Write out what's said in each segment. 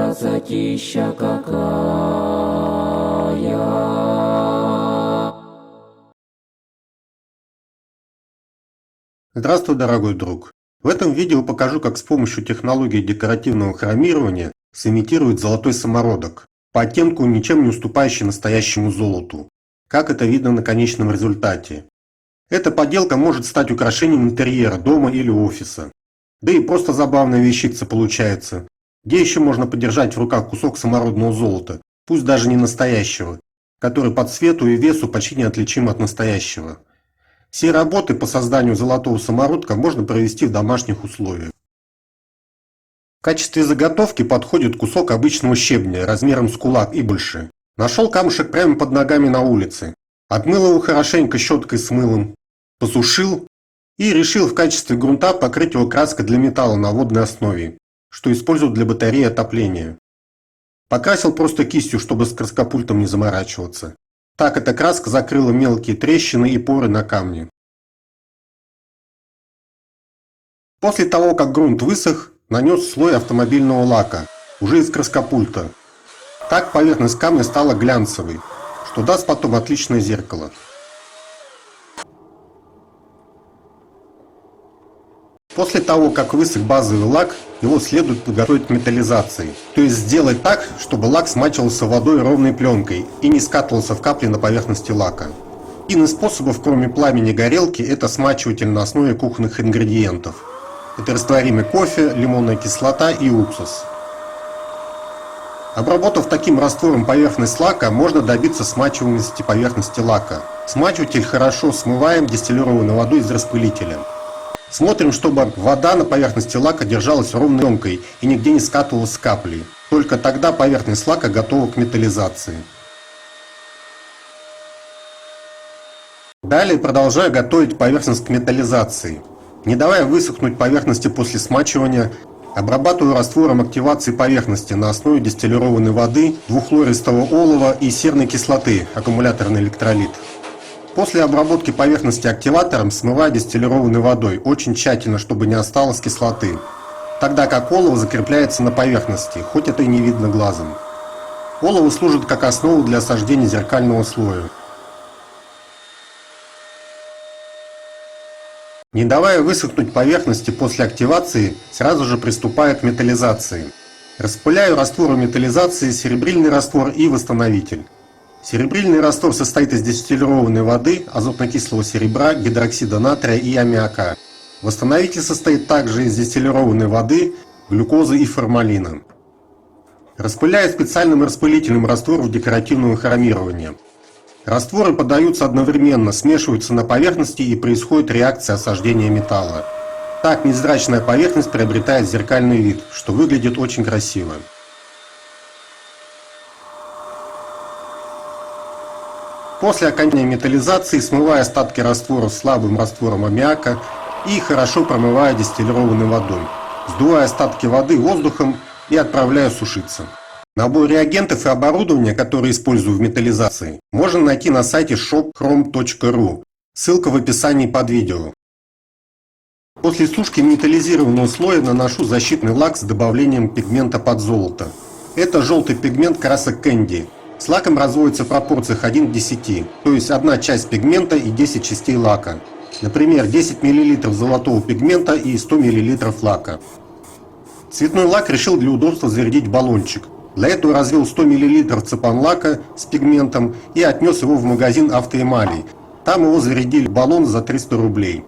красотища какая. Здравствуй, дорогой друг! В этом видео покажу, как с помощью технологии декоративного хромирования сымитируют золотой самородок, по оттенку ничем не уступающий настоящему золоту, как это видно на конечном результате. Эта поделка может стать украшением интерьера дома или офиса. Да и просто забавная вещица получается. Где еще можно подержать в руках кусок самородного золота, пусть даже не настоящего, который по цвету и весу почти неотличим от настоящего. Все работы по созданию золотого самородка можно провести в домашних условиях. В качестве заготовки подходит кусок обычного щебня размером с кулак и больше. Нашел камушек прямо под ногами на улице. Отмыл его хорошенько щеткой с мылом, посушил и решил в качестве грунта покрыть его краской для металла на водной основе, что используют для батареи отопления. Покрасил просто кистью, чтобы с краскопультом не заморачиваться. Так эта краска закрыла мелкие трещины и поры на камне. После того, как грунт высох, нанес слой автомобильного лака, уже из краскопульта. Так поверхность камня стала глянцевой, что даст потом отличное зеркало. После того, как высох базовый лак, его следует подготовить к металлизации. То есть сделать так, чтобы лак смачивался водой ровной пленкой и не скатывался в капли на поверхности лака. Один из способов, кроме пламени горелки, это смачиватель на основе кухонных ингредиентов. Это растворимый кофе, лимонная кислота и уксус. Обработав таким раствором поверхность лака, можно добиться смачиваемости поверхности лака. Смачиватель хорошо смываем дистиллированной водой из распылителя. Смотрим, чтобы вода на поверхности лака держалась ровной пленкой и нигде не скатывалась с каплей. Только тогда поверхность лака готова к металлизации. Далее продолжаю готовить поверхность к металлизации. Не давая высохнуть поверхности после смачивания, обрабатываю раствором активации поверхности на основе дистиллированной воды, двуххлористого олова и серной кислоты, аккумуляторный электролит. После обработки поверхности активатором смываю дистиллированной водой очень тщательно, чтобы не осталось кислоты. Тогда как олово закрепляется на поверхности, хоть это и не видно глазом. Олово служит как основа для осаждения зеркального слоя. Не давая высохнуть поверхности после активации, сразу же приступаю к металлизации. Распыляю растворы металлизации, серебрильный раствор и восстановитель. Серебрильный раствор состоит из дистиллированной воды, азотно-кислого серебра, гидроксида натрия и аммиака. Восстановитель состоит также из дистиллированной воды, глюкозы и формалина. Распыляю специальным распылителем растворов декоративного хромирования. Растворы подаются одновременно, смешиваются на поверхности и происходит реакция осаждения металла. Так невзрачная поверхность приобретает зеркальный вид, что выглядит очень красиво. После окончания металлизации смываю остатки раствора слабым раствором аммиака и хорошо промываю дистиллированной водой. Сдуваю остатки воды воздухом и отправляю сушиться. Набор реагентов и оборудования, которые использую в металлизации, можно найти на сайте shopchrome.ru. Ссылка в описании под видео. После сушки металлизированного слоя наношу защитный лак с добавлением пигмента под золото. Это желтый пигмент красок Candy. С лаком разводится в пропорциях 1 к 10, то есть 1 часть пигмента и 10 частей лака. Например, 10 мл золотого пигмента и 100 мл лака. Цветной лак решил для удобства зарядить в баллончик. Для этого развел 100 мл цепан лака с пигментом и отнес его в магазин автоэмалей. Там его зарядили в баллон за 300 рублей.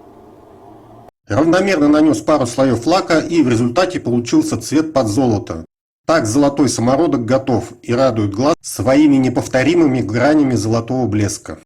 Равномерно нанес пару слоев лака и в результате получился цвет под золото. Так золотой самородок готов и радует глаз своими неповторимыми гранями золотого блеска.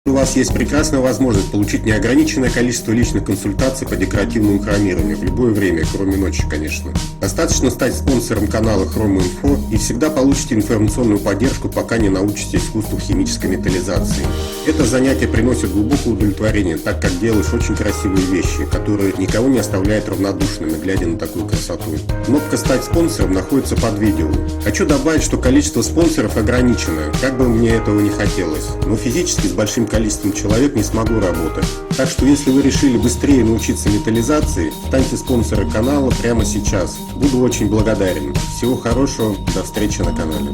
У вас есть прекрасная возможность получить неограниченное количество личных консультаций по декоративному хромированию в любое время, кроме ночи, конечно. Достаточно стать спонсором канала Chrome Info и всегда получите информационную поддержку, пока не научитесь искусству химической металлизации. Это занятие приносит глубокое удовлетворение, так как делаешь очень красивые вещи, которые никого не оставляют равнодушными, глядя на такую красоту. Кнопка «Стать спонсором» находится под видео. Хочу добавить, что количество спонсоров ограничено, как бы мне этого не хотелось, но физически с большим количеством человек не смогу работать. Так что если вы решили быстрее научиться металлизации, станьте спонсором канала прямо сейчас. Буду очень благодарен. Всего хорошего, до встречи на канале.